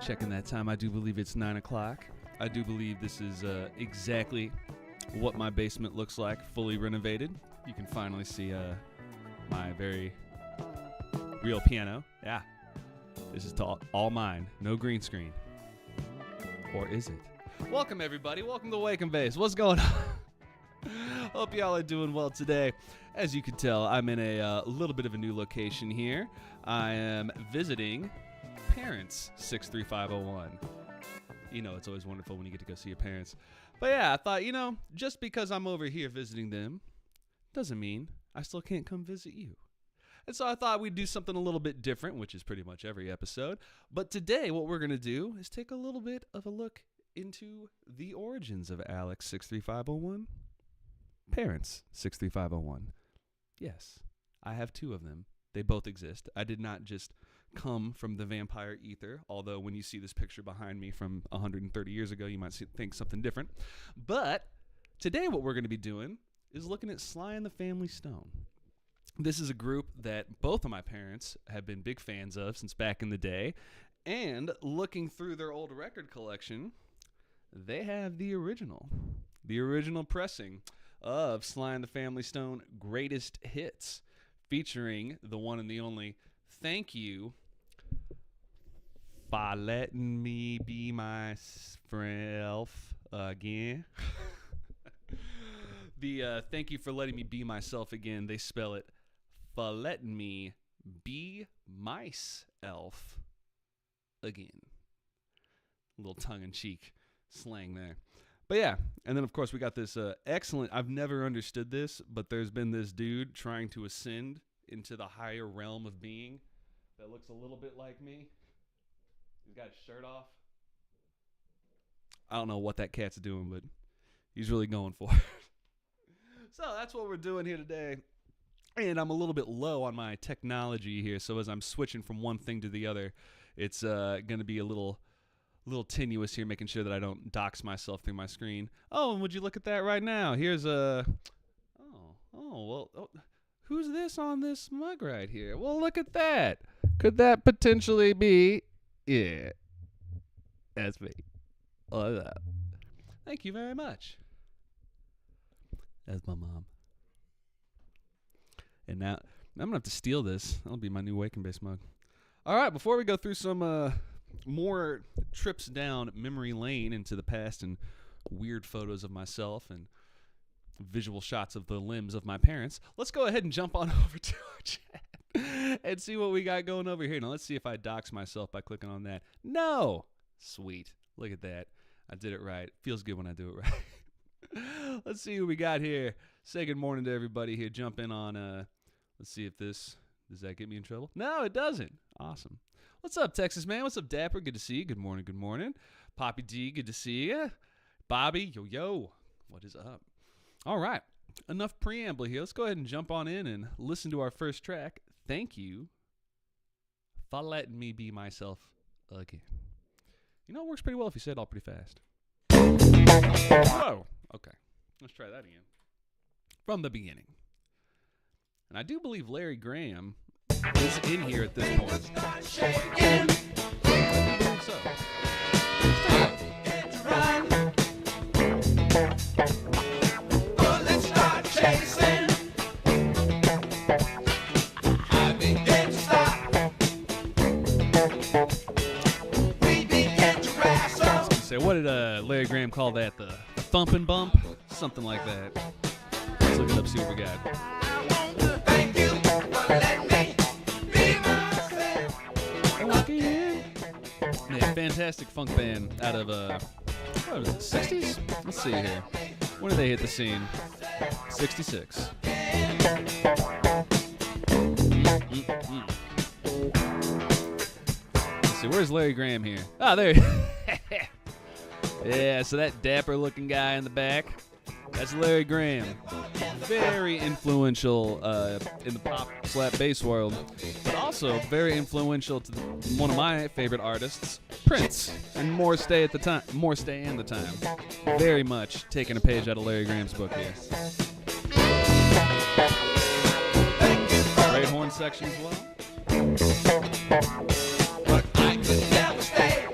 Checking that time. I do believe it's 9 o'clock. I do believe this is exactly what my basement looks like, fully renovated. You can finally see my very real piano. Yeah. This is all mine. No green screen. Or is it? Welcome, everybody. Welcome to Wake and Base. What's going on? Hope y'all are doing well today. As you can tell, I'm in a little bit of a new location here. I am visiting Parents63501. You know, it's always wonderful when you get to go see your parents. But yeah, I thought, just because I'm over here visiting them doesn't mean I still can't come visit you. And so I thought we'd do something a little bit different, which is pretty much every episode. But today, what we're going to do is take a little bit of a look into the origins of Alex63501. Parents63501. Yes, I have two of them. They both exist. I did not just come from the vampire ether, although when you see this picture behind me from 130 years ago, you might think something different. But today what we're going to be doing is looking at Sly and the Family Stone. This is a group that both of my parents have been big fans of since back in the day, and looking through their old record collection, they have the original pressing of Sly and the Family Stone Greatest Hits, featuring the one and the only Thank You for Letting Me Be Myself Again. The Thank You for Letting Me Be Myself Again, they spell it for letting me be myself again. A little tongue-in-cheek slang there. But yeah, and then of course we got this excellent, I've never understood this, but there's been this dude trying to ascend into the higher realm of being that looks a little bit like me. He's got his shirt off. I don't know what that cat's doing, but he's really going for it. So that's what we're doing here today. And I'm a little bit low on my technology here, so as I'm switching from one thing to the other, it's going to be a little tenuous here, making sure that I don't dox myself through my screen. Oh, and would you look at that right now? Here's a... who's this on this mug right here? Well, look at that. Could that potentially be... Yeah, that's me. Oh, thank you very much. That's my mom. And now I'm going to have to steal this. That'll be my new Wake and Base mug. All right, before we go through some more trips down memory lane into the past and weird photos of myself and visual shots of the limbs of my parents, let's go ahead and jump on over to our chat and see what we got going over here. Now, let's see if I dox myself by clicking on that. No! Sweet. Look at that. I did it right. Feels good when I do it right. Let's see who we got here. Say good morning to everybody here. Jump in on, let's see if does that get me in trouble? No, it doesn't. Awesome. What's up, Texas man? What's up, Dapper? Good to see you. Good morning, good morning. Poppy D, good to see you. Bobby, yo. What is up? All right. Enough preamble here. Let's go ahead and jump on in and listen to our first track. Thank you for letting me be myself again. You know, it works pretty well if you say it all pretty fast. Whoa. Okay. Let's try that again. From the beginning. And I do believe Larry Graham is in here at this point. I believe so. Let's start chasing. I begin to stop. We begin to wrestle. So what did Larry Graham call that? The thumping bump? Something like that. Let's look it up, see what we got. Thank you for letting me be myself again. Yeah, fantastic funk band out of, what was it, 60s? Let's see here. When did they hit the scene? 66. Let's see, where's Larry Graham here? Ah, there. Yeah, so that dapper looking guy in the back, that's Larry Graham. Very influential in the pop slap bass world, but also very influential to one of my favorite artists, Prince, and more stay and the time. Very much taking a page out of Larry Graham's book here. Great horn section as well. But I could never stay.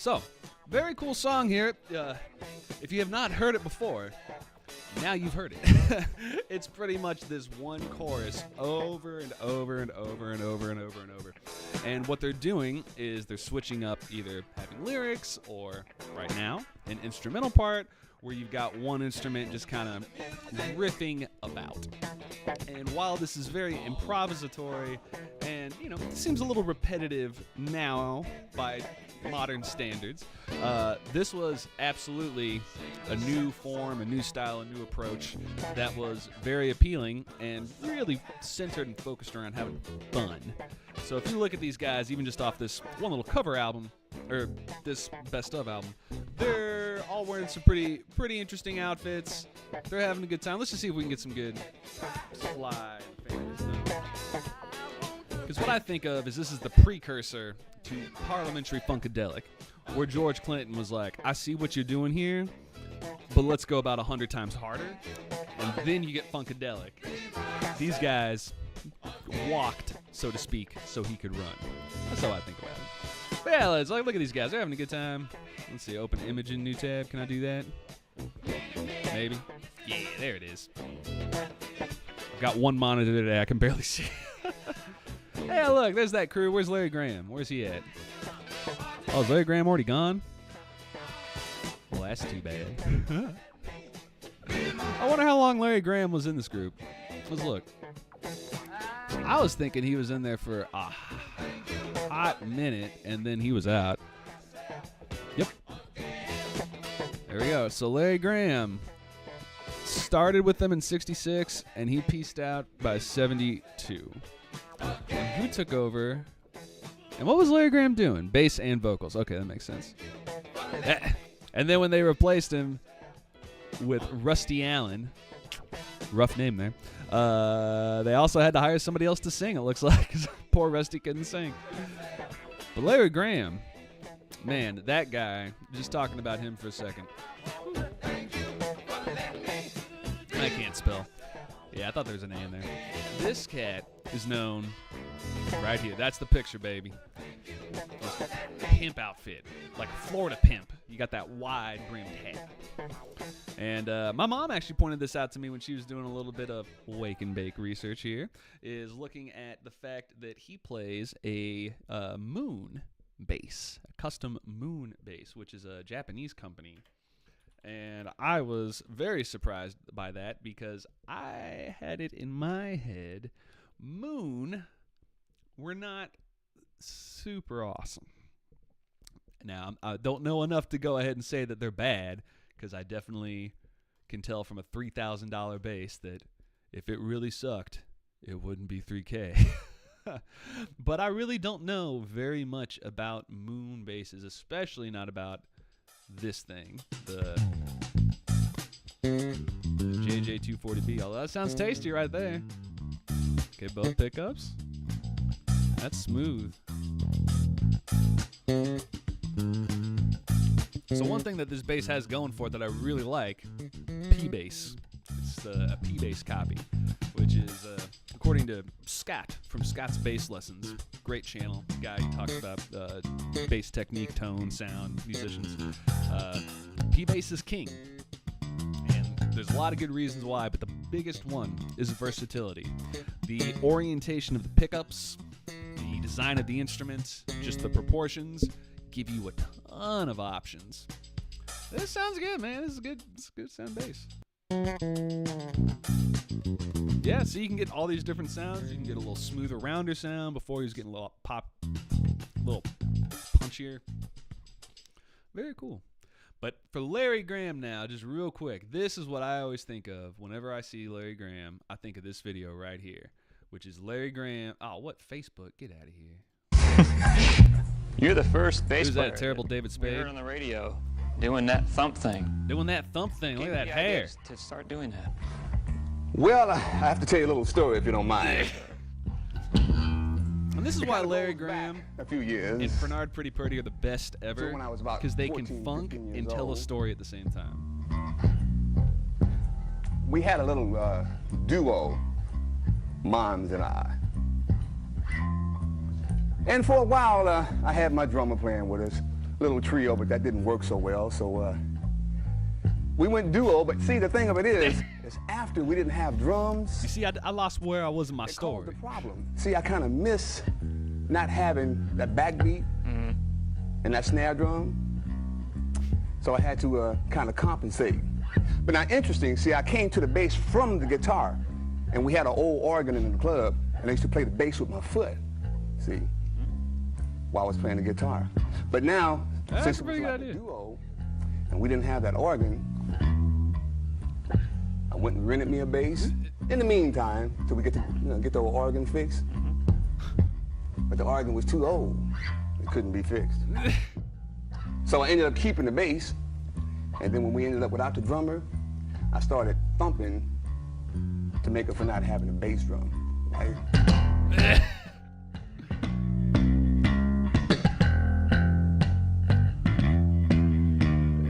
So, very cool song here. If you have not heard it before, now you've heard it. It's pretty much this one chorus over and over and over and over and over and over. And what they're doing is they're switching up either having lyrics or, right now, an instrumental part where you've got one instrument just kind of riffing about. And while this is very improvisatory and, you know, it seems a little repetitive now by modern standards, this was absolutely a new form, a new style, a new approach that was very appealing and really centered and focused around having fun. So if you look at these guys, even just off this one little cover album, or this best of album, they're all wearing some pretty interesting outfits. They're having a good time. Let's just see if we can get some good fly famous stuff. Because what I think of is this is the precursor to Parliamentary Funkadelic, where George Clinton was like, I see what you're doing here, but let's go about 100 times harder, and then you get Funkadelic. These guys walked, so to speak, so he could run. That's how I think about it. But yeah, let's look at these guys. They're having a good time. Let's see, open image in new tab. Can I do that? Maybe. Yeah, there it is. I've got one monitor today. I can barely see. Hey, look, there's that crew. Where's Larry Graham? Where's he at? Oh, is Larry Graham already gone? Well, that's too bad. I wonder how long Larry Graham was in this group. Let's look. I was thinking he was in there for a hot minute, and then he was out. Yep. There we go. So Larry Graham started with them in 66, and he pieced out by 72. And who took over? And what was Larry Graham doing? Bass and vocals. Okay, that makes sense. And then when they replaced him with Rusty Allen, rough name there, they also had to hire somebody else to sing, it looks like, because poor Rusty couldn't sing. But Larry Graham, man, that guy, just talking about him for a second. I can't spell. Yeah, I thought there was an A in there. This cat is known right here. That's the picture, baby. This pimp outfit, like a Florida pimp. You got that wide brimmed hat. And my mom actually pointed this out to me when she was doing a little bit of wake and bake research here, is looking at the fact that he plays a moon bass, a custom moon bass, which is a Japanese company. And I was very surprised by that because I had it in my head, Moon were not super awesome. Now, I don't know enough to go ahead and say that they're bad, because I definitely can tell from a $3,000 bass that if it really sucked, it wouldn't be $3K. But I really don't know very much about moon basses, especially not about this thing, the JJ240B. Although that sounds tasty right there. Okay, both pickups. That's smooth. So one thing that this bass has going for it that I really like, P-Bass. It's a P-Bass copy, which is, according to Scott from Scott's Bass Lessons, great channel, guy who talks about bass technique, tone, sound, musicians. P-Bass is king, and there's a lot of good reasons why, but the biggest one is versatility. The orientation of the pickups, the design of the instruments, just the proportions, give you a ton of options. This sounds good, man. This is good. It's a good sound bass. Yeah, so you can get all these different sounds. You can get a little smoother, rounder sound. Before he was getting a little pop, a little punchier. Very cool. But for Larry Graham now, just real quick, this is what I always think of whenever I see Larry Graham. I think of this video right here, which is Larry Graham. Oh, what? Facebook? Get out of here. You're the first bass Who's player. that terrible David Spade? We heard on the radio doing that thump thing. Doing that thump thing. Look at that hair. To start doing that. Well, I have to tell you a little story if you don't mind. And this is why Larry Graham a few years and Bernard Pretty Purdy are the best ever, when I was about because they can 14, funk 15 years and tell a old. story at the same time. We had a little duo, Moms and I. And for a while, I had my drummer playing with us, little trio, but that didn't work so well. So we went duo. But see, the thing of it is after we didn't have drums. You see, I lost where I was in my It story. caused the problem. See, I kind of miss not having that backbeat and that snare drum. So I had to kind of compensate. But now, interesting, see, I came to the bass from the guitar, and we had an old organ in the club, and I used to play the bass with my foot, see, while I was playing the guitar. But now, That's since a it was pretty like good a idea. duo, and we didn't have that organ, I went and rented me a bass. In the meantime, till we get to get the old organ fixed. But the organ was too old; it couldn't be fixed. So I ended up keeping the bass, and then when we ended up without the drummer, I started thumping to make up for not having a bass drum. Right?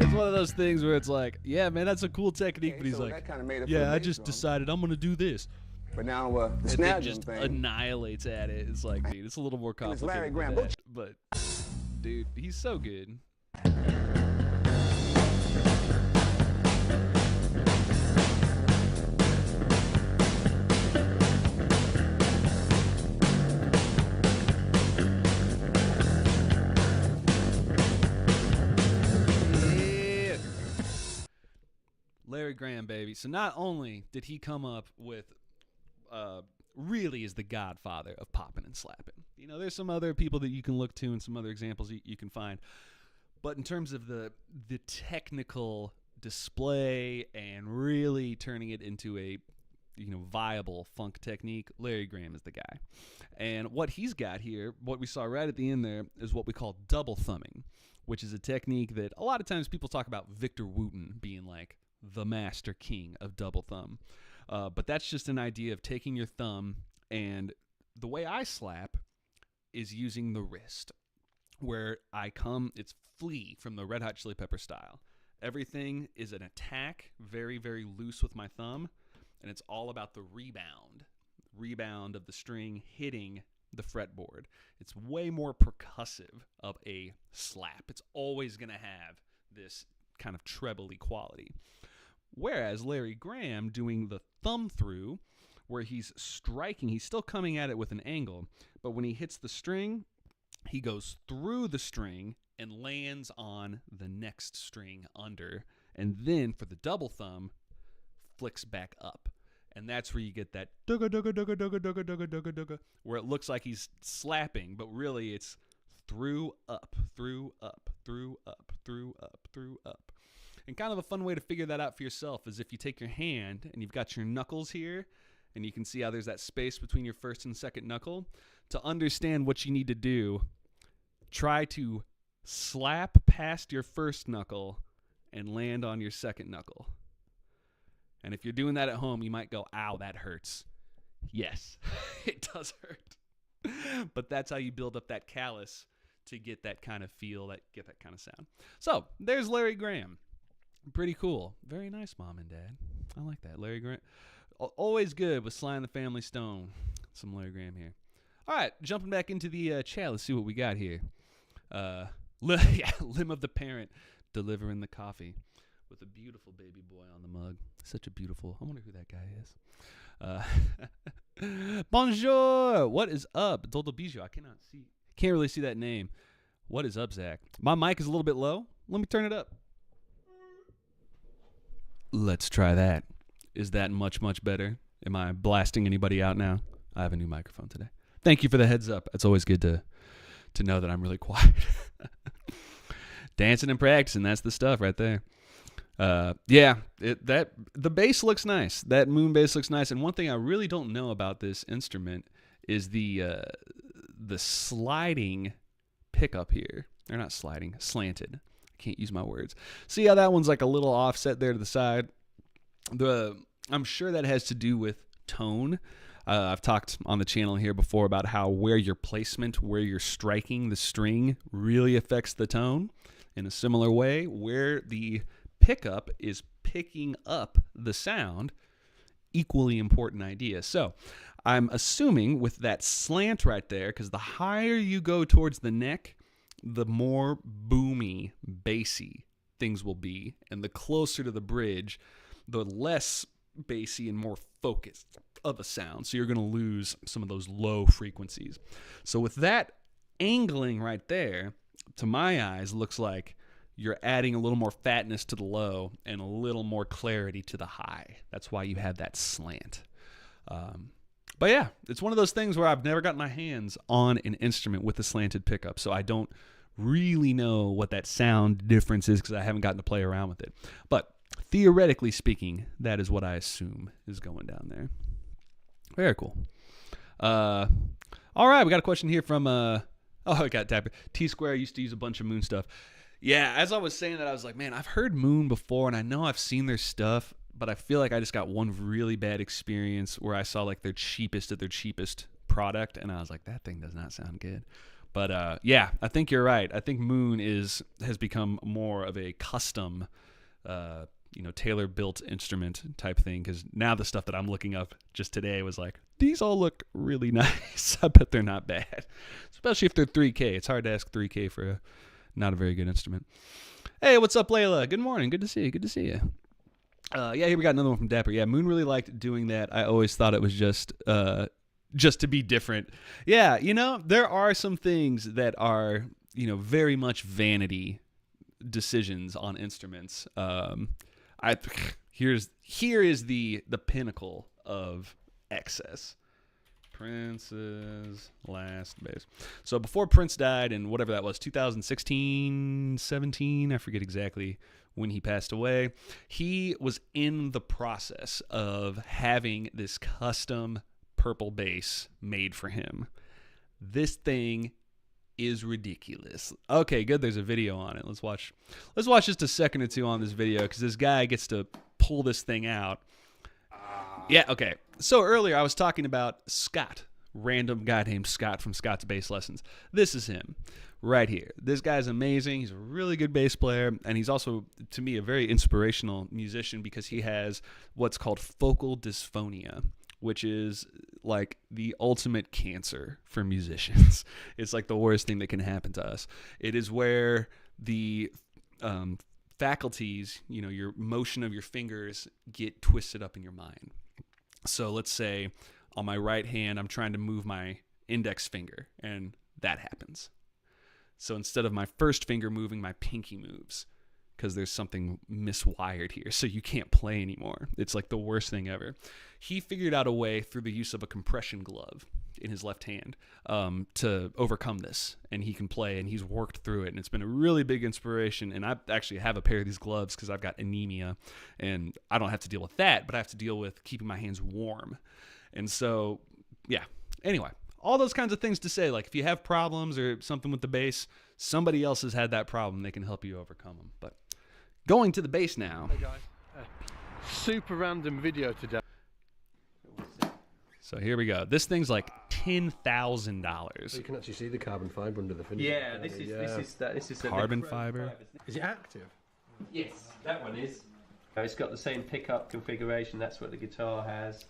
It's one of those things where it's like, yeah, man, that's a cool technique, Okay, but he's so like, that kinda made it for the yeah, I bass just drum. decided I'm gonna do this. But now the And snare then drum just thing. annihilates at it. It's like, dude, it's a little more it's complicated Larry than Graham. that. But, dude, he's so good. Yeah. Larry Graham, baby. So not only did he come up with really is the godfather of popping and slapping. You know, there's some other people that you can look to and some other examples you can find. But in terms of the technical display and really turning it into a viable funk technique, Larry Graham is the guy. And what he's got here, what we saw right at the end there, is what we call double thumbing, which is a technique that a lot of times people talk about Victor Wooten being like the master king of double thumb. But that's just an idea of taking your thumb, and the way I slap is using the wrist, where it's Flea from the Red Hot Chili Pepper style. Everything is an attack, very, very loose with my thumb, and it's all about the rebound of the string hitting the fretboard. It's way more percussive of a slap. It's always going to have this kind of trebly quality. Whereas Larry Graham doing the thumb through, where he's striking, he's still coming at it with an angle, but when he hits the string, he goes through the string and lands on the next string under, and then for the double thumb, flicks back up. And that's where you get that dugga dugga dugga dugga dugga dugga dugga dugga, where it looks like he's slapping, but really it's through up, through up, through up, through up, through up. And kind of a fun way to figure that out for yourself is if you take your hand and you've got your knuckles here, and you can see how there's that space between your first and second knuckle. To understand what you need to do, try to slap past your first knuckle and land on your second knuckle. And if you're doing that at home, you might go, ow, that hurts. Yes, it does hurt. But that's how you build up that callus to get that kind of feel, get that kind of sound. So there's Larry Graham. Pretty cool. Very nice, Mom and Dad. I like that. Larry Graham. Always good with Sly and the Family Stone. Some Larry Graham here. All right, jumping back into the chat. Let's see what we got here. Limb of the Parent delivering the coffee with a beautiful baby boy on the mug. Such a beautiful. I wonder who that guy is. Bonjour. What is up? Dodo Bijou. I can't really see that name. What is up, Zach? My mic is a little bit low. Let me turn it up. Let's try that. Is that much, much better? Am I blasting anybody out now? I have a new microphone today. Thank you for the heads up. It's always good to know that I'm really quiet. Dancing and practicing, that's the stuff right there. The bass looks nice. That moon bass looks nice. And one thing I really don't know about this instrument is the sliding pickup here. They're not sliding, slanted. I can't use my words. See how that one's like a little offset there to the side? I'm sure that has to do with tone. I've talked on the channel here before about how where your placement, where you're striking the string really affects the tone. In a similar way, where the pickup is picking up the sound, equally important idea. So I'm assuming with that slant right there, because the higher you go towards the neck, the more boomy, bassy things will be. And the closer to the bridge, the less bassy and more focused of a sound. So you're going to lose some of those low frequencies. So with that angling right there, to my eyes, looks like you're adding a little more fatness to the low and a little more clarity to the high. That's why you have that slant. But yeah, it's one of those things where I've never gotten my hands on an instrument with a slanted pickup, so I don't really know what that sound difference is because I haven't gotten to play around with it. But theoretically speaking, that is what I assume is going down there. Very cool. All right, we got a question here from I got Dapper. T-Square used to use a bunch of Moon stuff. Yeah, as I was saying that, I was like, man, I've heard Moon before, and I know I've seen their stuff, but I feel like I just got one really bad experience where I saw like their cheapest of their cheapest product, and I was like, that thing does not sound good. But yeah, I think you're right. I think Moon has become more of a custom, tailor-built instrument type thing, because now the stuff that I'm looking up just today was like, these all look really nice. I bet they're not bad, especially if they're 3K. It's hard to ask 3K for not a very good instrument. Hey, what's up, Layla? Good morning. Good to see you. Good to see you. Yeah, here we got another one from Dapper. Yeah, Moon really liked doing that. I always thought it was just to be different. Yeah, there are some things that are, very much vanity decisions on instruments. Here is the pinnacle of excess. Prince's last bass. So before Prince died in whatever that was, 2016, 17, I forget exactly when he passed away, he was in the process of having this custom purple bass made for him. This thing is ridiculous. Okay, good. There's a video on it. Let's watch just a second or two on this video because this guy gets to pull this thing out. Yeah, okay. So earlier I was talking about Scott, random guy named Scott from Scott's Bass Lessons. This is him right here. This guy's amazing. He's a really good bass player, and he's also, to me, a very inspirational musician because he has what's called focal dysphonia, which is like the ultimate cancer for musicians. It's like the worst thing that can happen to us. It is where the faculties, your motion of your fingers get twisted up in your mind. So let's say on my right hand, I'm trying to move my index finger, and that happens. So instead of my first finger moving, my pinky moves because there's something miswired here. So you can't play anymore. It's like the worst thing ever. He figured out a way through the use of a compression glove in his left hand to overcome this. And he can play, and he's worked through it. And it's been a really big inspiration. And I actually have a pair of these gloves because I've got anemia. And I don't have to deal with that, but I have to deal with keeping my hands warm. And so, yeah. Anyway, all those kinds of things to say, like if you have problems or something with the bass, somebody else has had that problem. They can help you overcome them. But going to the bass now. Hey guys, super random video today. So here we go. This thing's like $10,000. So you can actually see the carbon fibre under the finish. Yeah, this is Carbon fiber. Is it active? Yes, that one is. It's got the same pickup configuration. That's what the guitar has.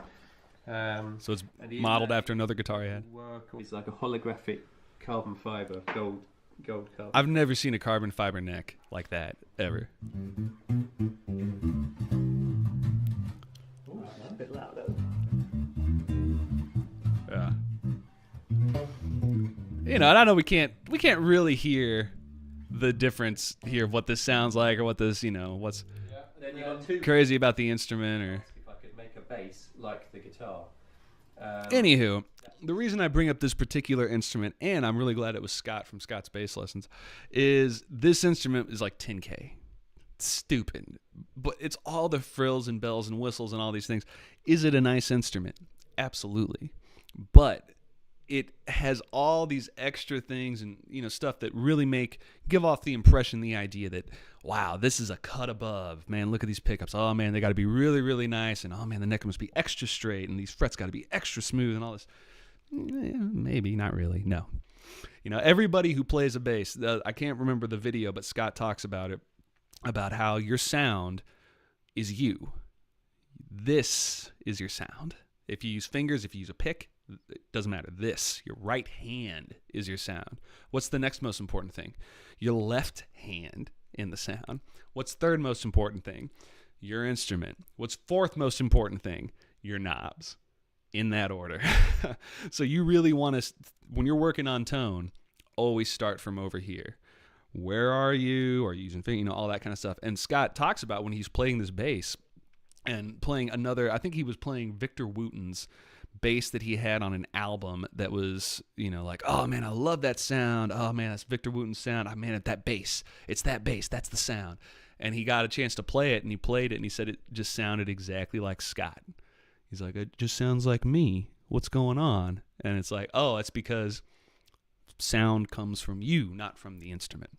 So it's modeled after another guitar he had. It's like a holographic carbon fiber, gold carbon. I've never seen a carbon fiber neck like that ever. Oh, that's a bit loud. Yeah. And I know we can't really hear the difference here of what this sounds like or what this, what's Then you got two crazy about the instrument or. If I could make a bass like the guitar. Anywho, the reason I bring up this particular instrument, and I'm really glad it was Scott from Scott's Bass Lessons, is this instrument is like $10K. It's stupid. But it's all the frills and bells and whistles and all these things. Is it a nice instrument? Absolutely. But it has all these extra things and stuff that really give off the impression, the idea that, wow, this is a cut above. Man, look at these pickups. Oh man, they got to be really, really nice. And oh man, the neck must be extra straight, and these frets got to be extra smooth and all this. Maybe not really. No. Everybody who plays a bass, I can't remember the video, but Scott talks about it, about how your sound is you. This is your sound. If you use fingers, if you use a pick, It doesn't matter. Your right hand is your sound. What's the next most important thing? Your left hand in the sound. What's third most important thing? Your instrument. What's fourth most important thing? Your knobs. In that order. So you really want to, when you're working on tone, always start from over here. Where are you? Are you using finger? All that kind of stuff. And Scott talks about when he's playing this bass and playing another, I think he was playing Victor Wooten's bass that he had on an album that was, like, oh man, I love that sound. Oh man, that's Victor Wooten's sound. Oh man, that bass. It's that bass. That's the sound. And he got a chance to play it, and he played it, and he said it just sounded exactly like Scott. He's like, it just sounds like me. What's going on? And it's like, oh, it's because sound comes from you, not from the instrument.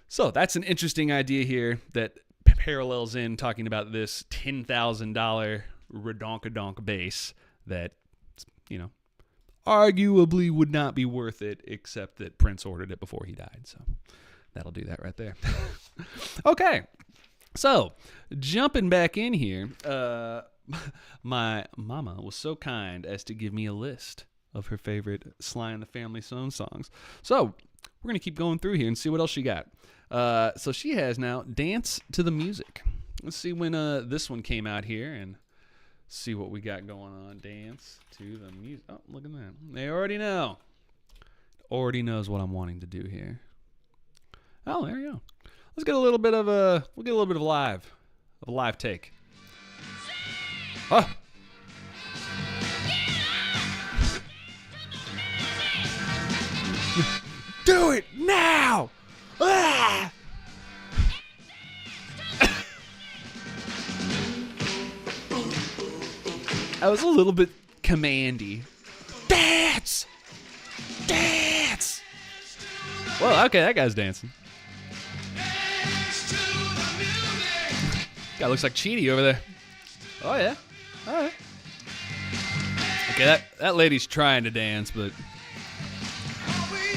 So that's an interesting idea here that parallels in talking about this $10,000 redonkadonk bass that, arguably would not be worth it, except that Prince ordered it before he died. So that'll do that right there. Okay. So jumping back in here, my mama was so kind as to give me a list of her favorite Sly and the Family Stone songs. So we're going to keep going through here and see what else she got. So she has now Dance to the Music. Let's see when this one came out here and see what we got going on. Dance to the Music. Oh, look at that. They already know. Already knows what I'm wanting to do here. Oh, there you go. Let's get a little bit of a live take. Oh. Do it now! Ah! I was a little bit commandy. Dance! Dance! Well, okay, that guy's dancing. Guy looks like Cheaty over there. Oh, yeah. All right. Okay, that lady's trying to dance, but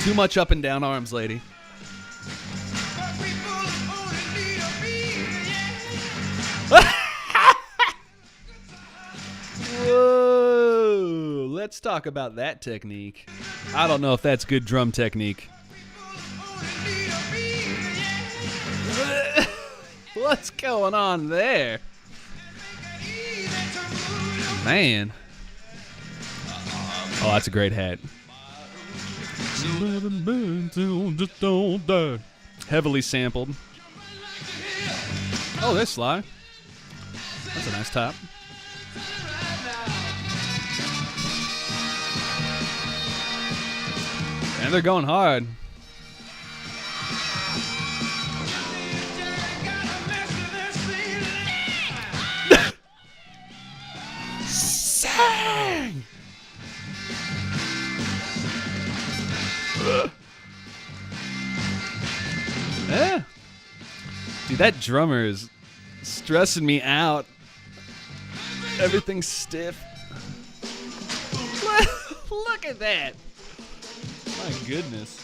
too much up and down arms, lady. Whoa. Let's talk about that technique. I don't know if that's good drum technique. What's going on there? Man. Oh, that's a great hat. Heavily sampled. Oh, there's Sly. That's a nice top. And they're going hard. Sang! Yeah. Dude, that drummer is stressing me out. Everything's stiff. Look at that. My goodness.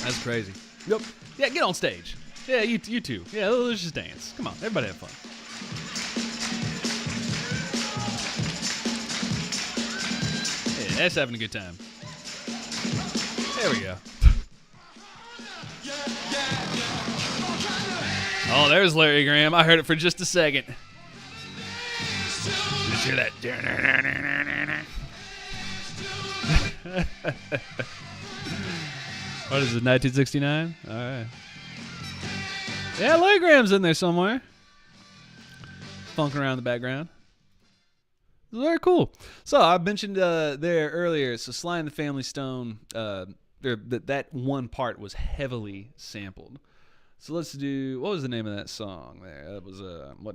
That's crazy. Yep. Yeah, get on stage. Yeah, you too. Yeah, let's just dance. Come on, everybody have fun. Yeah, that's having a good time. There we go. Oh, there's Larry Graham. I heard it for just a second. Did you hear that? What is it, 1969? All right. Yeah, Larry Graham's in there somewhere. Funking around in the background. Very cool. So I mentioned there earlier, so Sly and the Family Stone, that one part was heavily sampled. So let's do, what was the name of that song there? That was,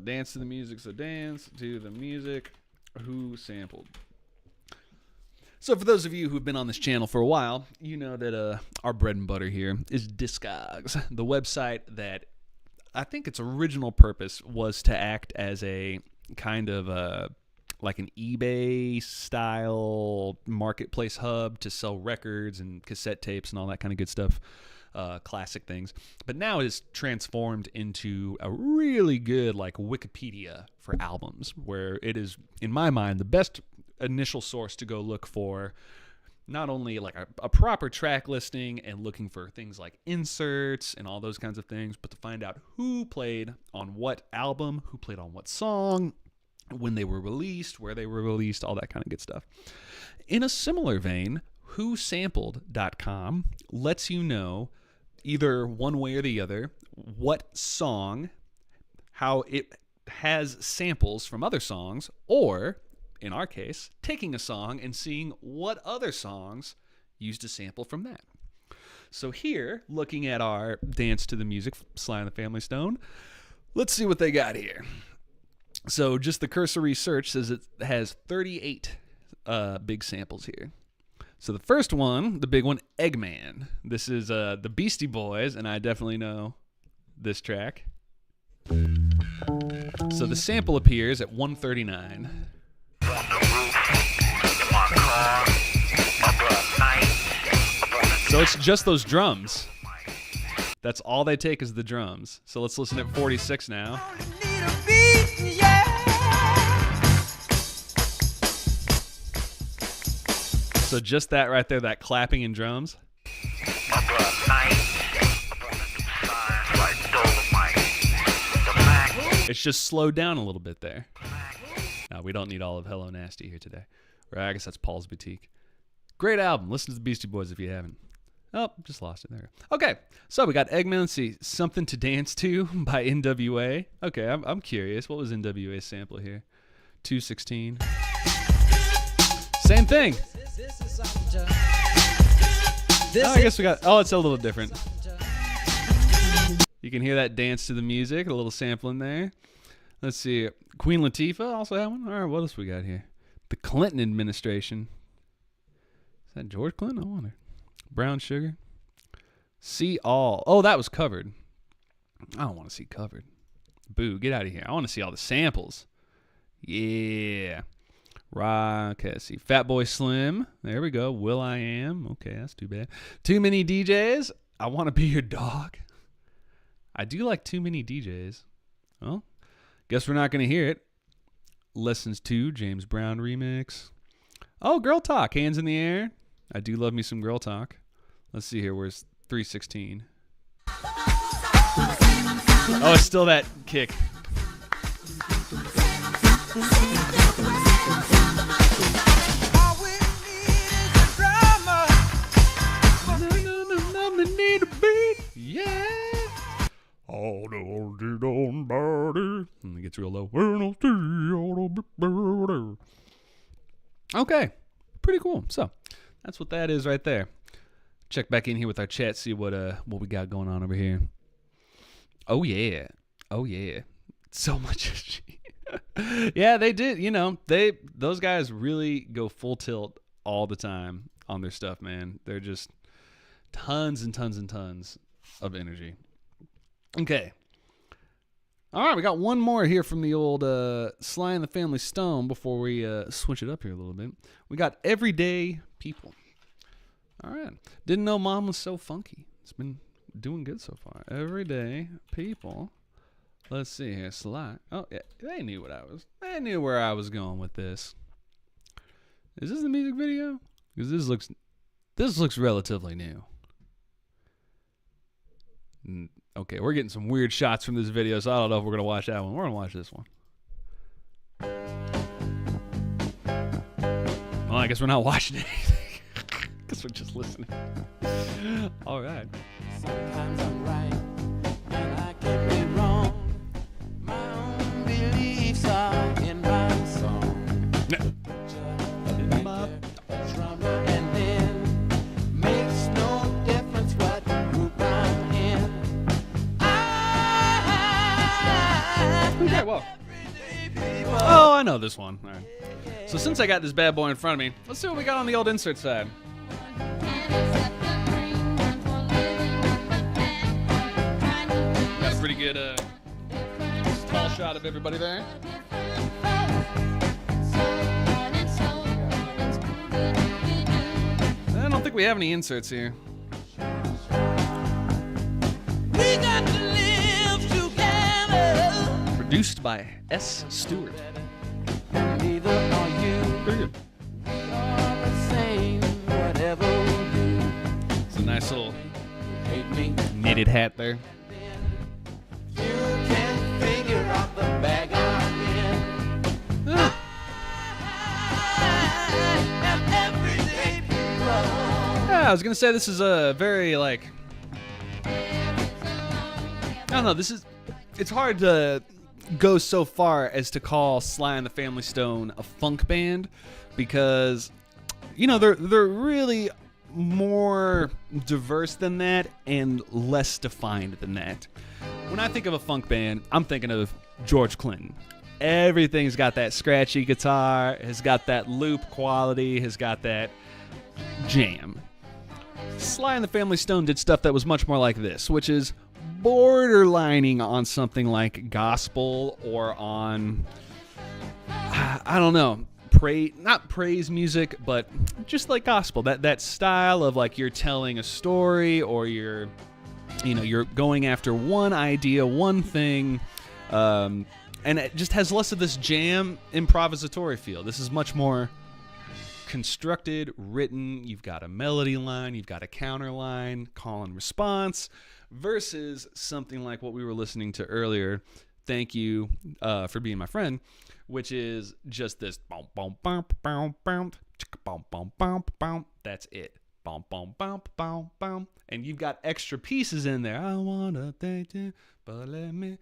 Dance to the Music. So Dance to the Music. Who sampled? So for those of you who've been on this channel for a while, you know that our bread and butter here is Discogs, the website that I think its original purpose was to act as a kind of like an eBay-style marketplace hub to sell records and cassette tapes and all that kind of good stuff. classic things. But now it is transformed into a really good like Wikipedia for albums, where it is, in my mind, the best initial source to go look for not only like a proper track listing and looking for things like inserts and all those kinds of things, but to find out who played on what album, who played on what song, when they were released, where they were released, all that kind of good stuff. In a similar vein, whosampled.com lets you know either one way or the other what song, how it has samples from other songs, or in our case, taking a song and seeing what other songs used a sample from that. So here, looking at our Dance to the Music, Sly and the Family Stone, let's see what they got here. So just the cursory search says it has 38 big samples here. So the first one, the big one, Eggman. This is the Beastie Boys, and I definitely know this track. So the sample appears at 139. So it's just those drums. That's all they take is the drums. So let's listen at 46 now. So just that right there, that clapping and drums. It's just slowed down a little bit there. No, we don't need all of Hello Nasty here today. Or I guess that's Paul's Boutique. Great album. Listen to the Beastie Boys if you haven't. Oh, just lost it there. Okay, so we got Eggman. Let's see. Something to Dance To by NWA. Okay, I'm curious. What was NWA's sample here? 216. Same thing. Oh, I guess we got... Oh, it's a little different. You can hear that Dance to the Music. A little sample in there. Let's see. Queen Latifah also had one. All right, what else we got here? The Clinton administration. Is that George Clinton? I wonder. Brown Sugar. See All. Oh, that was covered. I don't want to see covered. Boo, get out of here. I want to see all the samples. Yeah. Rock. Okay, see. Fatboy Slim. There we go. Will I Am. Okay, that's too bad. Too Many DJs. I Want to Be Your Dog. I do like Too Many DJs. Well, guess we're not going to hear it. Lessons 2, James Brown remix. Oh, Girl Talk, Hands in the Air. I do love me some Girl Talk. Let's see here. Where's 316? Oh, it's still that kick. Yeah. Oh, and it gets real low. Okay, pretty cool. So that's what that is right there. Check back in here with our chat, see what we got going on over here. Oh yeah, so much. Yeah, they did. You know, those guys really go full tilt all the time on their stuff, man. They're just tons and tons and tons of energy. Okay. All right, we got one more here from the old Sly and the Family Stone before we switch it up here a little bit. We got Everyday People. All right. Didn't know Mom was so funky. It's been doing good so far. Everyday People. Let's see here. Sly. Oh, yeah. They knew where I was going with this. Is this the music video? Because this looks relatively new. Okay, we're getting some weird shots from this video, so I don't know if we're going to watch that one. We're going to watch this one. Well, I guess we're not watching anything. I guess we're just listening. All right. Sometimes I'm right, and I can be wrong. My own beliefs are in my song. And then makes no difference what group I'm in. Okay, well. Oh, I know this one. All right. So since I got this bad boy in front of me, let's see what we got on the old insert side. Got a pretty good tall shot of everybody there. I don't think we have any inserts here. Produced by S. Stewart. Neither are you. Very good. All the same, whatever we do. It's a nice little Hate me. knitted hat there. You can figure out the bag I'm in. Everyday people. Yeah, I was gonna say this is a very like, I don't know. It's hard to go so far as to call Sly and the Family Stone a funk band, because they're really more diverse than that and less defined than that. When I think of a funk band, I'm thinking of George Clinton. Everything's got that scratchy guitar, has got that loop quality, has got that jam. Sly and the Family Stone did stuff that was much more like this, which is borderlining on something like gospel or on, I don't know, not praise music, but just like gospel. That style of like you're telling a story, or you're going after one idea, one thing, and it just has less of this jam improvisatory feel. This is much more constructed, written. You've got a melody line, you've got a counter line, call and response, versus something like what we were listening to earlier, Thank You for Being My Friend, which is just this boom, boom, boom, boom, boom, boom, boom, boom, boom. That's it. Boom, boom, boom, boom, boom. And you've got extra pieces in there. I want to thank you, but let me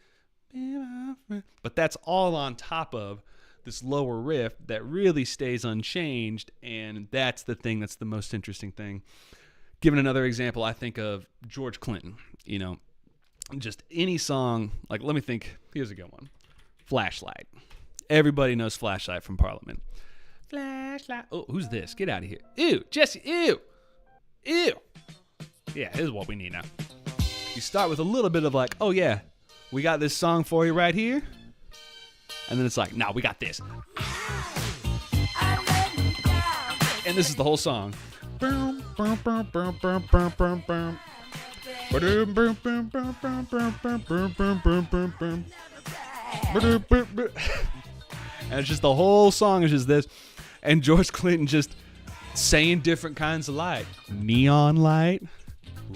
be my friend. But that's all on top of this lower riff that really stays unchanged, and that's the thing that's the most interesting thing. Given another example, I think of George Clinton. Just any song, like, let me think. Here's a good one. Flashlight. Everybody knows Flashlight from Parliament. Flashlight. Oh, who's this? Get out of here. Ew, Jesse, ew. Ew. Yeah, this is what we need now. You start with a little bit of like, oh yeah, we got this song for you right here. And then it's like, nah, we got this. And this is the whole song. And it's just the whole song is just this. And George Clinton just saying different kinds of light. Neon light,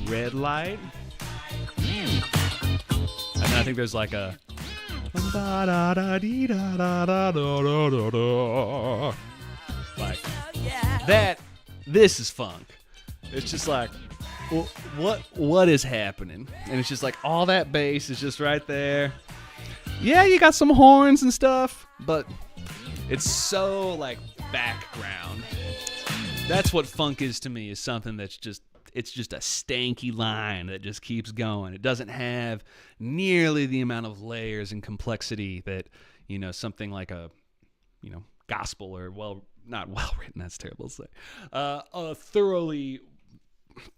red light. And then I think there's like a like that. This is funk. It's just like, well, what is happening? And it's just like all that bass is just right there. Yeah, you got some horns and stuff, but it's so like background. That's what funk is to me, is something that's just, it's just a stanky line that just keeps going. It doesn't have nearly the amount of layers and complexity that, something like a, gospel or, well, not well written, that's terrible to say. Thoroughly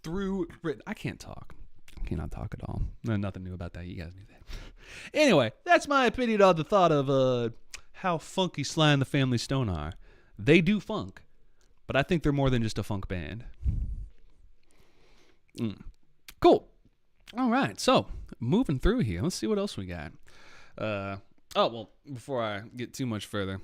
through written. I can't talk. I cannot talk at all. Nothing new about that. You guys knew that. Anyway, that's my opinion on the thought of how funky Sly and the Family Stone are. They do funk, but I think they're more than just a funk band. Cool. All right, so moving through here, let's see what else we got. Before I get too much further,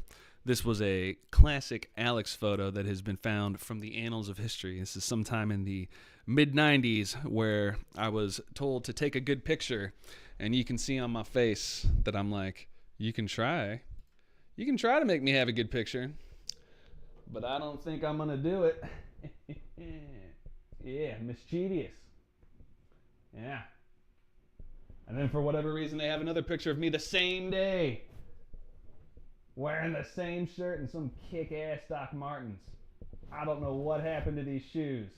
this was a classic Alex photo that has been found from the annals of history. This is sometime in the mid-90s where I was told to take a good picture, and you can see on my face that I'm like, you can try to make me have a good picture, but I don't think I'm going to do it. Yeah, mischievous. Yeah. And then for whatever reason, they have another picture of me the same day, wearing the same shirt and some kick-ass Doc Martens. I don't know what happened to these shoes.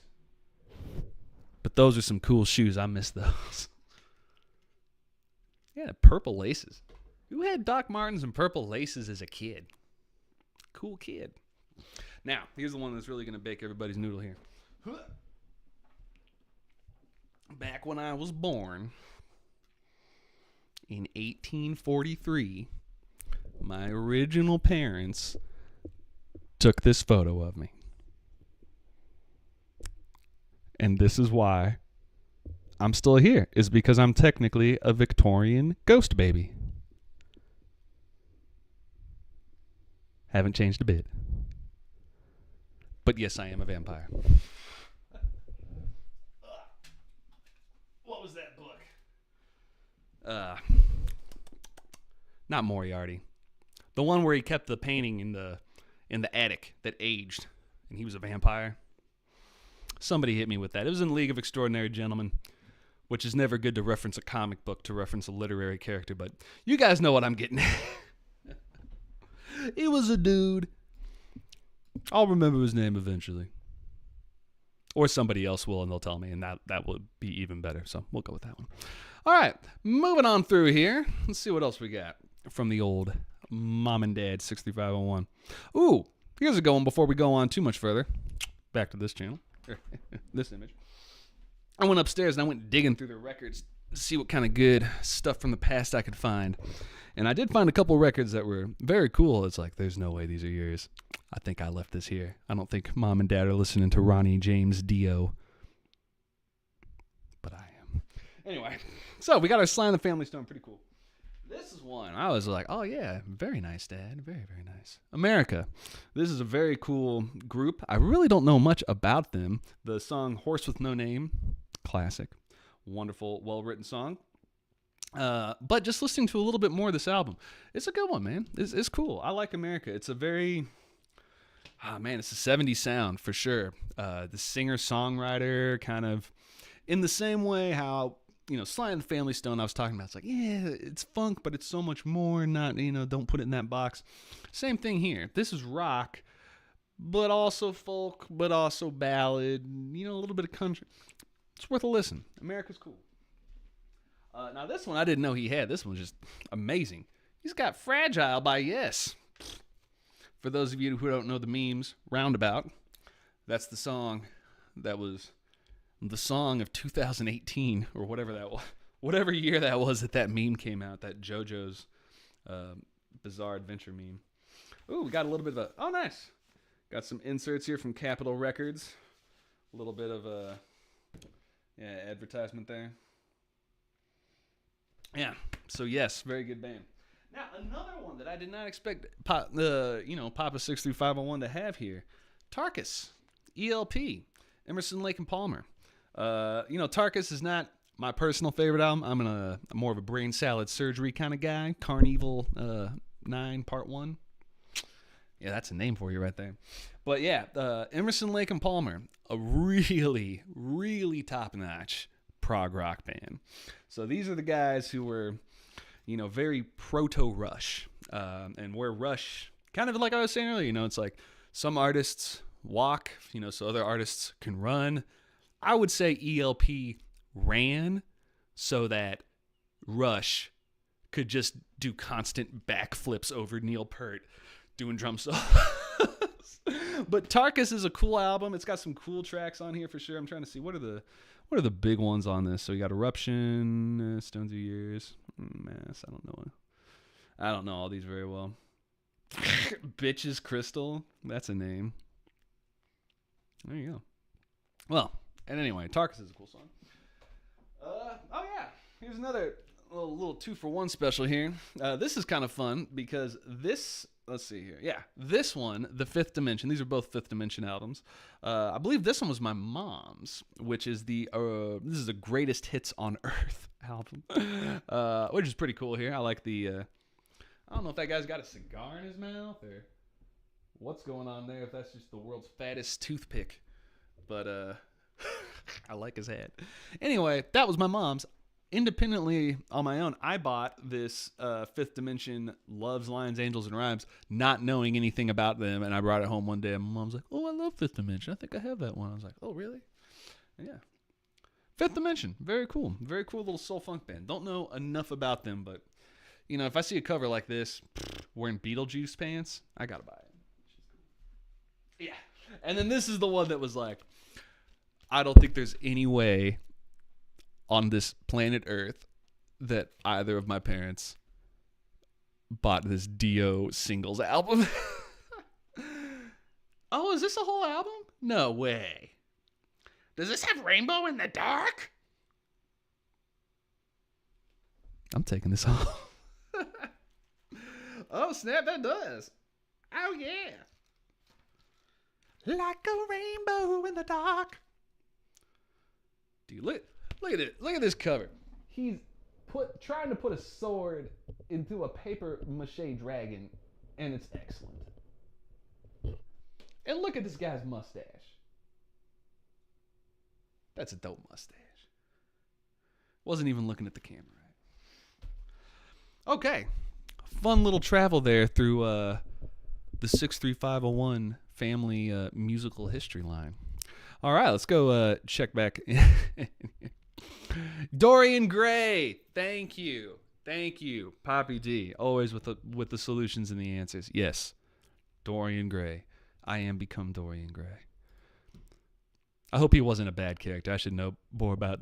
But those are some cool shoes. I miss those. Yeah, purple laces. Who had Doc Martens and purple laces as a kid? Cool kid. Now, here's the one that's really going to bake everybody's noodle here. Back when I was born in 1843, my original parents took this photo of me. And this is why I'm still here, is because I'm technically a Victorian ghost baby. Haven't changed a bit. But yes, I am a vampire. What was that book? Not Moriarty. The one where he kept the painting in the attic that aged, and he was a vampire. Somebody hit me with that. It was in League of Extraordinary Gentlemen, which is never good to reference a comic book to reference a literary character, but you guys know what I'm getting at. He was a dude. I'll remember his name eventually. Or somebody else will, and they'll tell me, and that will be even better. So we'll go with that one. All right, moving on through here. Let's see what else we got from the old Mom and Dad 63501. Ooh, here's a good one before we go on too much further. Back to this channel. This image. I went upstairs and I went digging through the records to see what kind of good stuff from the past I could find. And I did find a couple records that were very cool. It's like, there's no way these are yours. I think I left this here. I don't think Mom and Dad are listening to Ronnie James Dio. But I am. Anyway, so we got our Sly and the Family Stone. Pretty cool. This is one. I was like, oh yeah, very nice, Dad. Very, very nice. America. This is a very cool group. I really don't know much about them. The song Horse with No Name, classic. Wonderful, well-written song. But just listening to a little bit more of this album, it's a good one, man. It's cool. I like America. It's a very, it's a 70s sound for sure. The singer-songwriter kind of in the same way how, Sly and the Family Stone I was talking about. It's like, yeah, it's funk, but it's so much more. Not, don't put it in that box. Same thing here. This is rock, but also folk, but also ballad, a little bit of country. It's worth a listen. America's cool. Now this one I didn't know he had. This one's just amazing. He's got Fragile by Yes. For those of you who don't know the memes, Roundabout. That's the song that was the song of 2018 or whatever that was. Whatever year that was that meme came out, that JoJo's Bizarre Adventure meme. Ooh, we got a little bit of a... Oh, nice. Got some inserts here from Capitol Records. A little bit of a... advertisement there. Yeah, so yes, very good band. Now, another one that I did not expect Papa 63501 to have here, Tarkus, ELP, Emerson, Lake and Palmer. Tarkus is not my personal favorite album. I'm more of a Brain Salad Surgery kind of guy. Carnival 9 Part 1. Yeah, that's a name for you right there. But yeah, Emerson, Lake and Palmer, a really, really top-notch prog rock band. So these are the guys who were, very proto-Rush. And where Rush, kind of like I was saying earlier, it's like some artists walk, so other artists can run. I would say ELP ran so that Rush could just do constant backflips over Neil Peart doing drum solos. But Tarkus is a cool album. It's got some cool tracks on here for sure. I'm trying to see what are the big ones on this. So we got Eruption, Stones of Years, Mass. I don't know all these very well. Bitches Crystal. That's a name. There you go. Well, and anyway, Tarkus is a cool song. Oh yeah, here's another little 2-for-1 special here. This is kind of fun because this. Let's see here. Yeah, this one, The Fifth Dimension. These are both Fifth Dimension albums. I believe this one was my mom's, which is this is the Greatest Hits on Earth album, which is pretty cool here. I like the. I don't know if that guy's got a cigar in his mouth or what's going on there. If that's just the world's fattest toothpick, but I like his hat. Anyway, that was my mom's. Independently on my own, I bought this Fifth Dimension Loves, Lions, Angels, and Rhymes, not knowing anything about them, and I brought it home one day, and my mom's like, oh, I love Fifth Dimension. I think I have that one. I was like, oh, really? Yeah. Fifth Dimension. Very cool. Very cool little soul funk band. Don't know enough about them, but, if I see a cover like this, wearing Beetlejuice pants, I gotta buy it. Yeah. And then this is the one that was like, I don't think there's any way on this planet Earth that either of my parents bought this Dio singles album. Oh, is this a whole album? No way. Does this have Rainbow in the Dark? I'm taking this off. Oh, snap, that does. Oh, yeah. Like a rainbow in the dark. Dude, look at it. Look at this cover. He's trying to put a sword into a paper mache dragon, and it's excellent. And look at this guy's mustache. That's a dope mustache. Wasn't even looking at the camera. Okay. Fun little travel there through the 63501 family musical history line. All right, let's go check back. Dorian Gray. Thank you. Poppy D. Always with the solutions and the answers. Yes. Dorian Gray. I am become Dorian Gray. I hope he wasn't a bad character. I should know more about...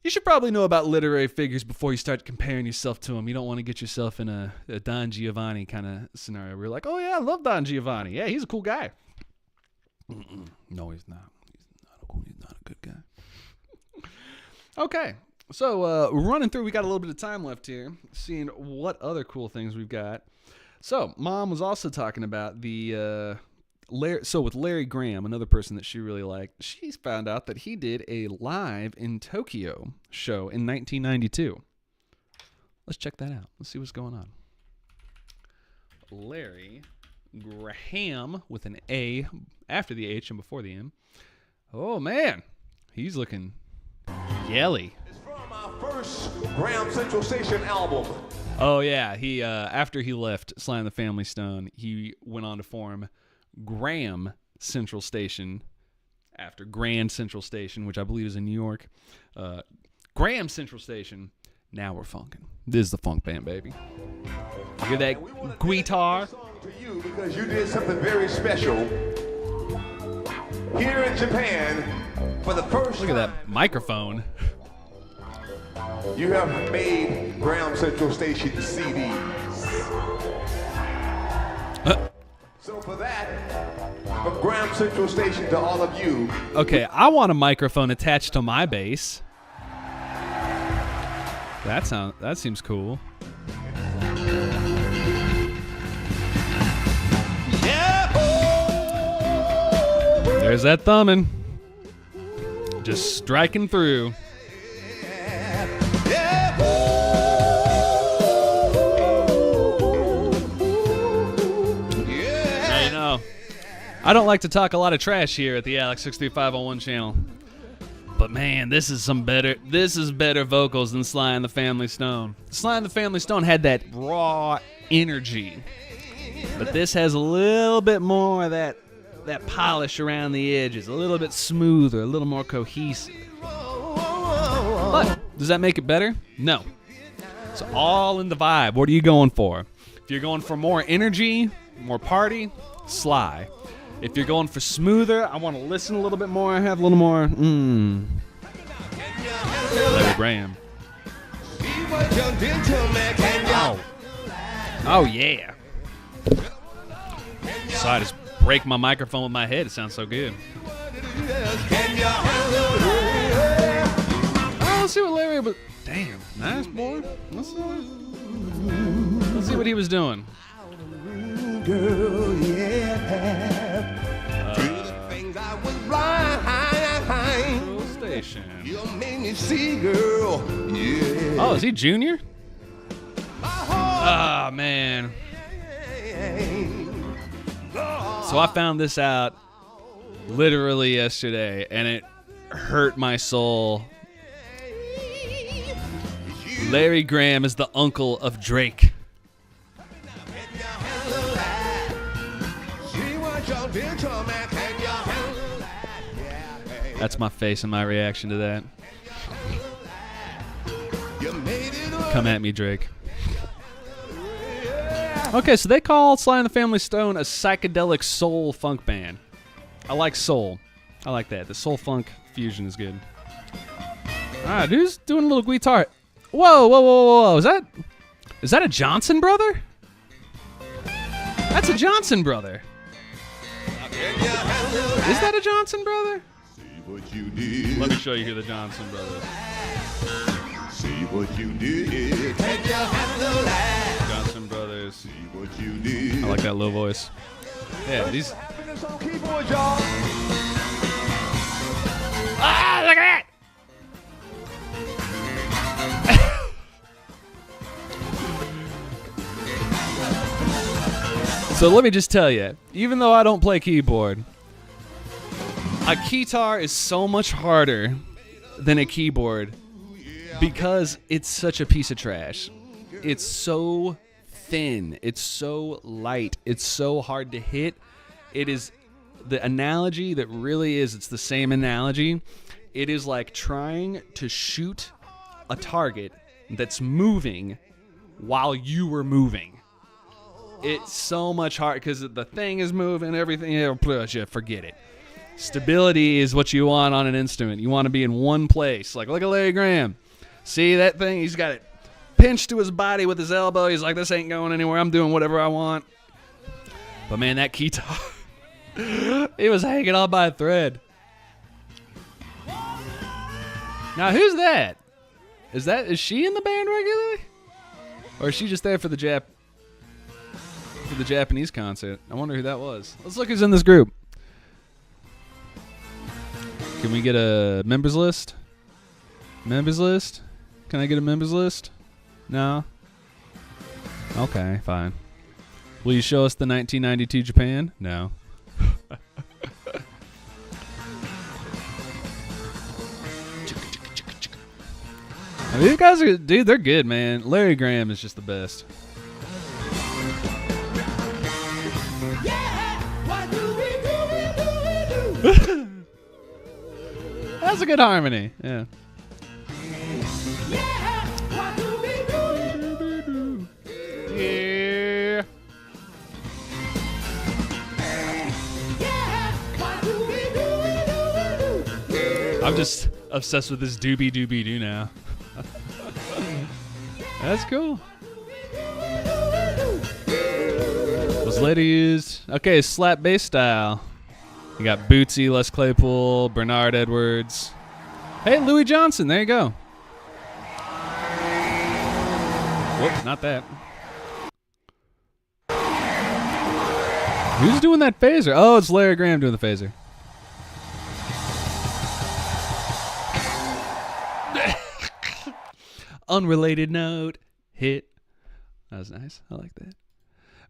You should probably know about literary figures before you start comparing yourself to them. You don't want to get yourself in a Don Giovanni kind of scenario where you're like, oh, yeah, I love Don Giovanni. Yeah, he's a cool guy. No, he's not. He's not a good guy. Okay, so running through, we got a little bit of time left here, seeing what other cool things we've got. So, Mom was also talking about the... with Larry Graham, another person that she really liked, she found out that he did a Live in Tokyo show in 1992. Let's check that out. Let's see what's going on. Larry Graham with an A after the H and before the M. Oh, man. He's looking yelly. It's from our first Graham Central Station album. Oh, yeah. He after he left Sly and the Family Stone, he went on to form Graham Central Station after Grand Central Station, which I believe is in New York. Graham Central Station. Now we're funkin'. This is the funk band, baby. You hear that guitar? To you because you did something very special here in Japan for the first Look at that microphone. You have made Graham Central Station CDs. So for that, from Graham Central Station to all of you. Okay, I want a microphone attached to my bass. That seems cool. There's that thumbing. Just striking through. Now you know, I don't like to talk a lot of trash here at the Alex63501 channel. But man, this is better vocals than Sly and the Family Stone. Sly and the Family Stone had that raw energy. But this has a little bit more of that polish around the edges, a little bit smoother, a little more cohesive. But does that make it better? No. It's all in the vibe. What are you going for? If you're going for more energy, more party, Sly. If you're going for smoother, I want to listen a little bit more, have a little more, Larry Graham. Oh yeah. So I just break my microphone with my head. It sounds so good. Oh, let's see what Larry... But damn, nice boy. Let's see what he was doing. Girl, yeah. Station. You made me see, girl. Yeah. Oh, is he Junior? Ah, man. So I found this out literally yesterday, and it hurt my soul. Larry Graham is the uncle of Drake. That's my face and my reaction to that. Come at me, Drake. Okay, so they call Sly and the Family Stone a psychedelic soul funk band. I like soul. I like that. The soul funk fusion is good. All right, dude's doing a little guitar. Whoa. Is that a Johnson brother? That's a Johnson brother. Is that a Johnson brother? What you did. Let me show you who the Johnson brothers. See what you did. Johnson brothers. voice. I like that low voice. Yeah, these. Ah, look at that! So let me just tell you, even though I don't play keyboard, a keytar is so much harder than a keyboard because it's such a piece of trash. It's so thin. It's so light. It's so hard to hit. It is the analogy that really is, it's the same analogy. It is like trying to shoot a target that's moving while you were moving. It's so much hard because the thing is moving, everything, forget it. Stability is what you want on an instrument. You want to be in one place. Like, look at Larry Graham. See that thing? He's got it pinched to his body with his elbow. He's like, this ain't going anywhere. I'm doing whatever I want. But, man, that keytar, he was hanging on by a thread. Now, who's that? Is she in the band regularly? Or is she just there for the Japanese concert? I wonder who that was. Let's look who's in this group. Can we get a members list? Members list? Can I get a members list? No? Okay, fine. Will you show us the 1992 Japan? No. These guys are, dude, they're good, man. Larry Graham is just the best. That's a good harmony. Yeah. Yeah. I'm just obsessed with this doobie doobie doo now. That's cool. Was later used. Okay, slap bass style. You got Bootsy, Les Claypool, Bernard Edwards. Hey, Louis Johnson. There you go. Whoop, not that. Who's doing that phaser? Oh, it's Larry Graham doing the phaser. Unrelated note. Hit. That was nice. I like that.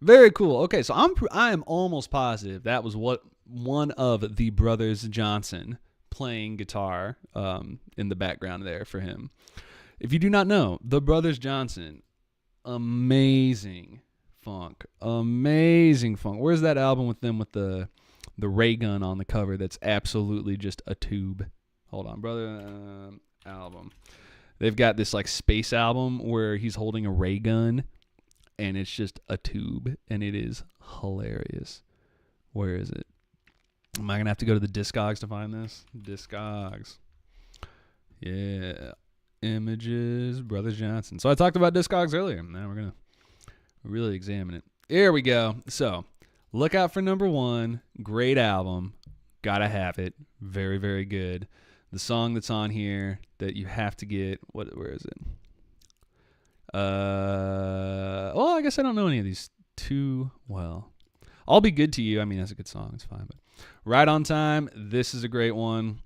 Very cool. Okay, so I am almost positive that was what one of the brothers Johnson playing guitar in the background there for him. If you do not know, the brothers Johnson, amazing funk. Where's that album with them with the ray gun on the cover that's absolutely just a tube? Hold on, brother. Album. They've got this like space album where he's holding a ray gun and it's just a tube and it is hilarious. Where is it? Am I going to have to go to the Discogs to find this? Discogs. Yeah. Images, Brothers Johnson. So I talked about Discogs earlier. Now we're going to really examine it. Here we go. So look out for number 1. Great album. Gotta have it. Very, very good. The song that's on here that you have to get, where is it? Well, I guess I don't know any of these too well. I'll Be Good to You. I mean, that's a good song. It's fine. But Right on Time, this is a great one.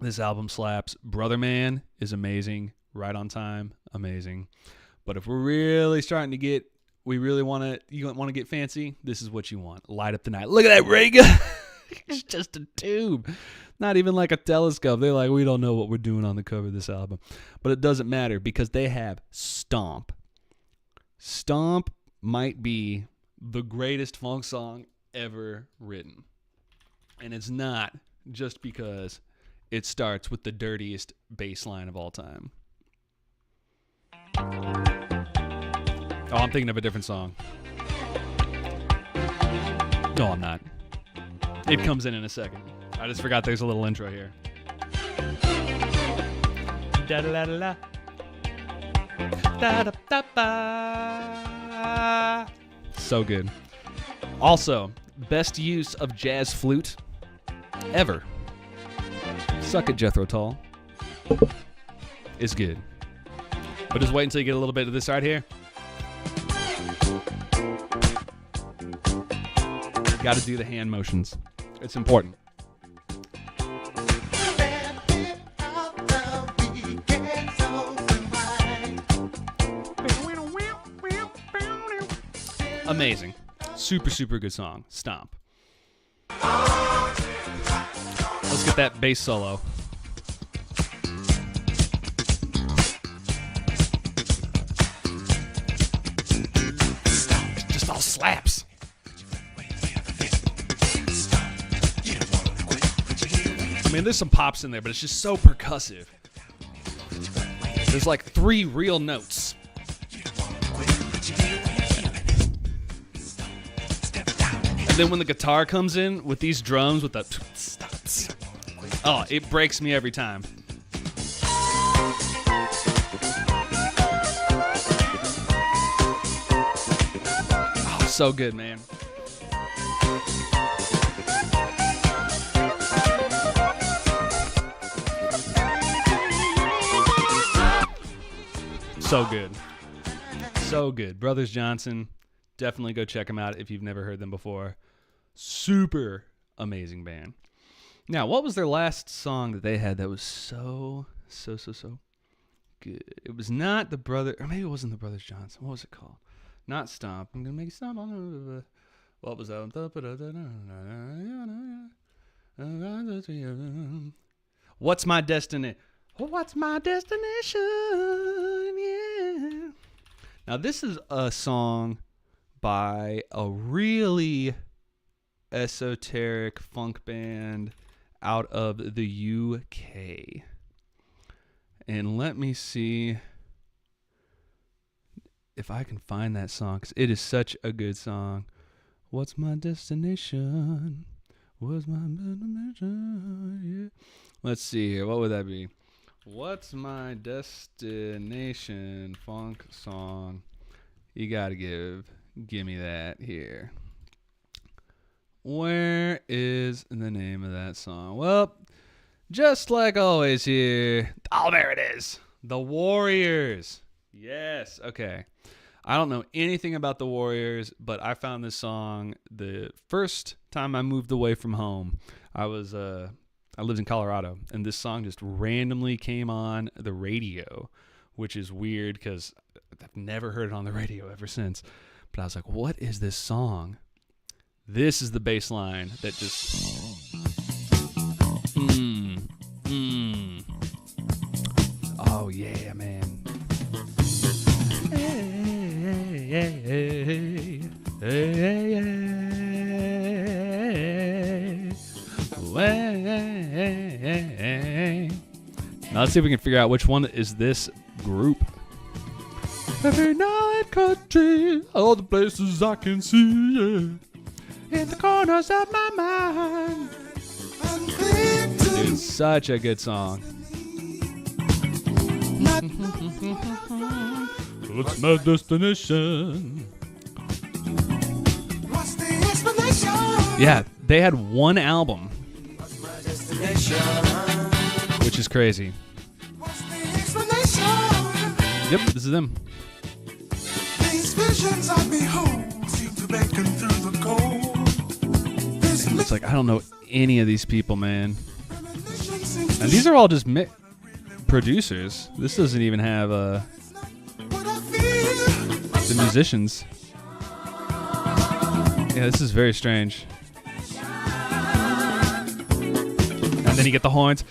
This album slaps. Brother Man is amazing. Right on Time, amazing. But if we're really starting to get, you want to get fancy, this is what you want. Light Up the Night. Look at that ray gun. It's just a tube. Not even like a telescope. They're like, we don't know what we're doing on the cover of this album. But it doesn't matter because they have Stomp. Stomp might be the greatest funk song ever written. And it's not just because it starts with the dirtiest bass line of all time. Oh, I'm thinking of a different song. No, I'm not. It comes in a second. I just forgot there's a little intro here. Da-da-da-da-da. Da-da-da-da. So good. Also, best use of jazz flute ever. Suck it, Jethro Tull. Is good. But just wait until you get a little bit of this right here. Got to do the hand motions. It's important. Amazing. Super, super good song. Stomp. Let's get that bass solo. It just all slaps. I mean, there's some pops in there, but it's just so percussive. There's like 3 real notes. And then when the guitar comes in with these drums with the... Oh, it breaks me every time. Oh, so good, man. So good. So good. Brothers Johnson, definitely go check them out if you've never heard them before. Super amazing band. Now, what was their last song that they had that was so good? It was not the brother, or maybe it wasn't the Brothers Johnson. What was it called? Not Stomp. I'm gonna make it stomp on. What was that? What's my destiny? What's my destination? Yeah. Now, this is a song by a really esoteric funk band out of the UK. And let me see if I can find that song, because it is such a good song. What's my destination? What's my destination? Yeah. Let's see here. What would that be? What's my destination funk song? You gotta give me that here. Where is the name of that song? Well, just like always here. Oh, there it is. The Warriors. Yes. Okay. I don't know anything about the Warriors, but I found this song the first time I moved away from home. I lived in Colorado, and this song just randomly came on the radio, which is weird because I've never heard it on the radio ever since. But I was like, what is this song? This is the bass line that just... Oh, yeah, man. Now let's see if we can figure out which one is this group. Every night, country, all the places I can see, yeah. In the corners of my mind. Dude, such a good song. What's my destination? Yeah, they had one album, which is crazy. Yep, this is them. These visions I behold seem to beckon through the cold. It's like, I don't know any of these people, man. And these are all just producers. This doesn't even have the musicians. Yeah, this is very strange. And then you get the horns.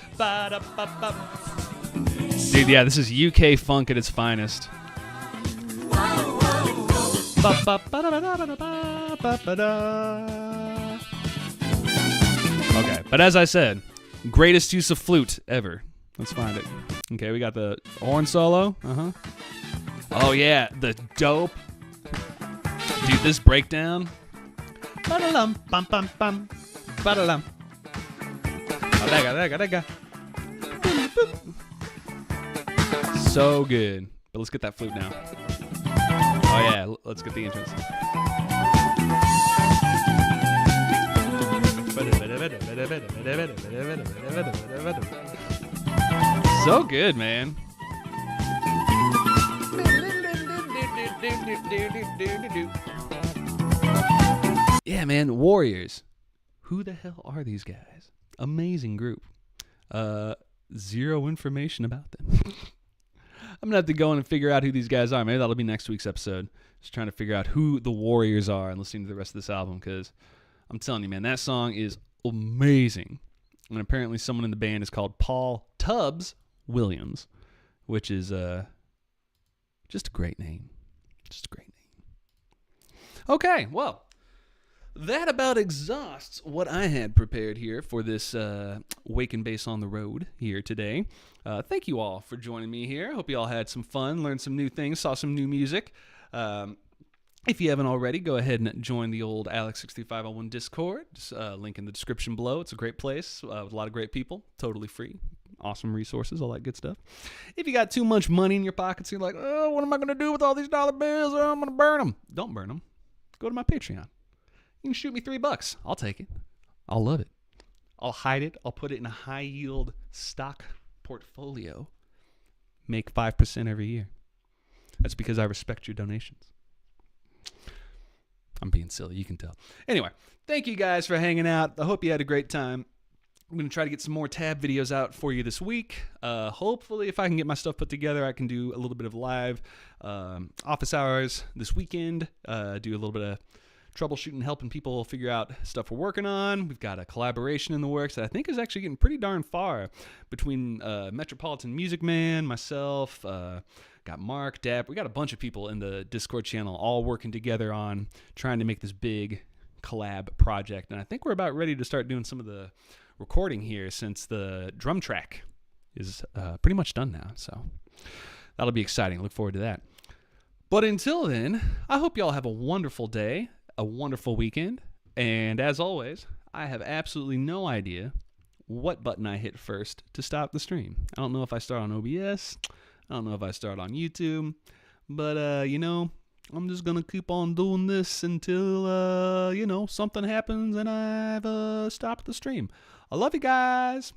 Dude, yeah, this is UK funk at its finest. Okay, but as I said, greatest use of flute ever. Let's find it. Okay, we got the horn solo. Oh yeah, the dope. Dude, this breakdown. Ba-da-lum, bum, bum, bum. Ba-da-lum. So good. But let's get that flute now. Oh yeah, let's get the entrance. So good, man. Yeah, man, Warriors. Who the hell are these guys? Amazing group. Zero information about them. I'm going to have to go in and figure out who these guys are. Maybe that'll be next week's episode. Just trying to figure out who the Warriors are and listening to the rest of this album, because I'm telling you, man, that song is amazing. And apparently someone in the band is called Paul Tubbs Williams, which is just a great name. Just a great name. Okay, well, that about exhausts what I had prepared here for this Wake and Bass on the Road here today. Thank you all for joining me here. Hope you all had some fun, learned some new things, saw some new music. If you haven't already, go ahead and join the old Alex63501 Discord. Just, link in the description below. It's a great place with a lot of great people. Totally free. Awesome resources, all that good stuff. If you got too much money in your pockets, you're like, oh, what am I going to do with all these dollar bills? Oh, I'm going to burn them. Don't burn them. Go to my Patreon. You can shoot me $3. I'll take it. I'll love it. I'll hide it. I'll put it in a high-yield stock portfolio. Make 5% every year. That's because I respect your donations. I'm being silly, you can tell. Anyway, thank you guys for hanging out. I hope you had a great time. I'm going to try to get some more tab videos out for you this week. Hopefully, if I can get my stuff put together, I can do a little bit of live office hours this weekend. Do a little bit of troubleshooting, helping people figure out stuff we're working on. We've got a collaboration in the works that I think is actually getting pretty darn far between Metropolitan Music Man, myself, got Mark, Dap. We got a bunch of people in the Discord channel all working together on trying to make this big collab project. And I think we're about ready to start doing some of the recording here since the drum track is pretty much done now. So that'll be exciting. Look forward to that. But until then, I hope y'all have a wonderful day, a wonderful weekend. And as always, I have absolutely no idea what button I hit first to stop the stream. I don't know if I start on OBS. I don't know if I start on YouTube, but, I'm just going to keep on doing this until, something happens and I've stopped the stream. I love you guys.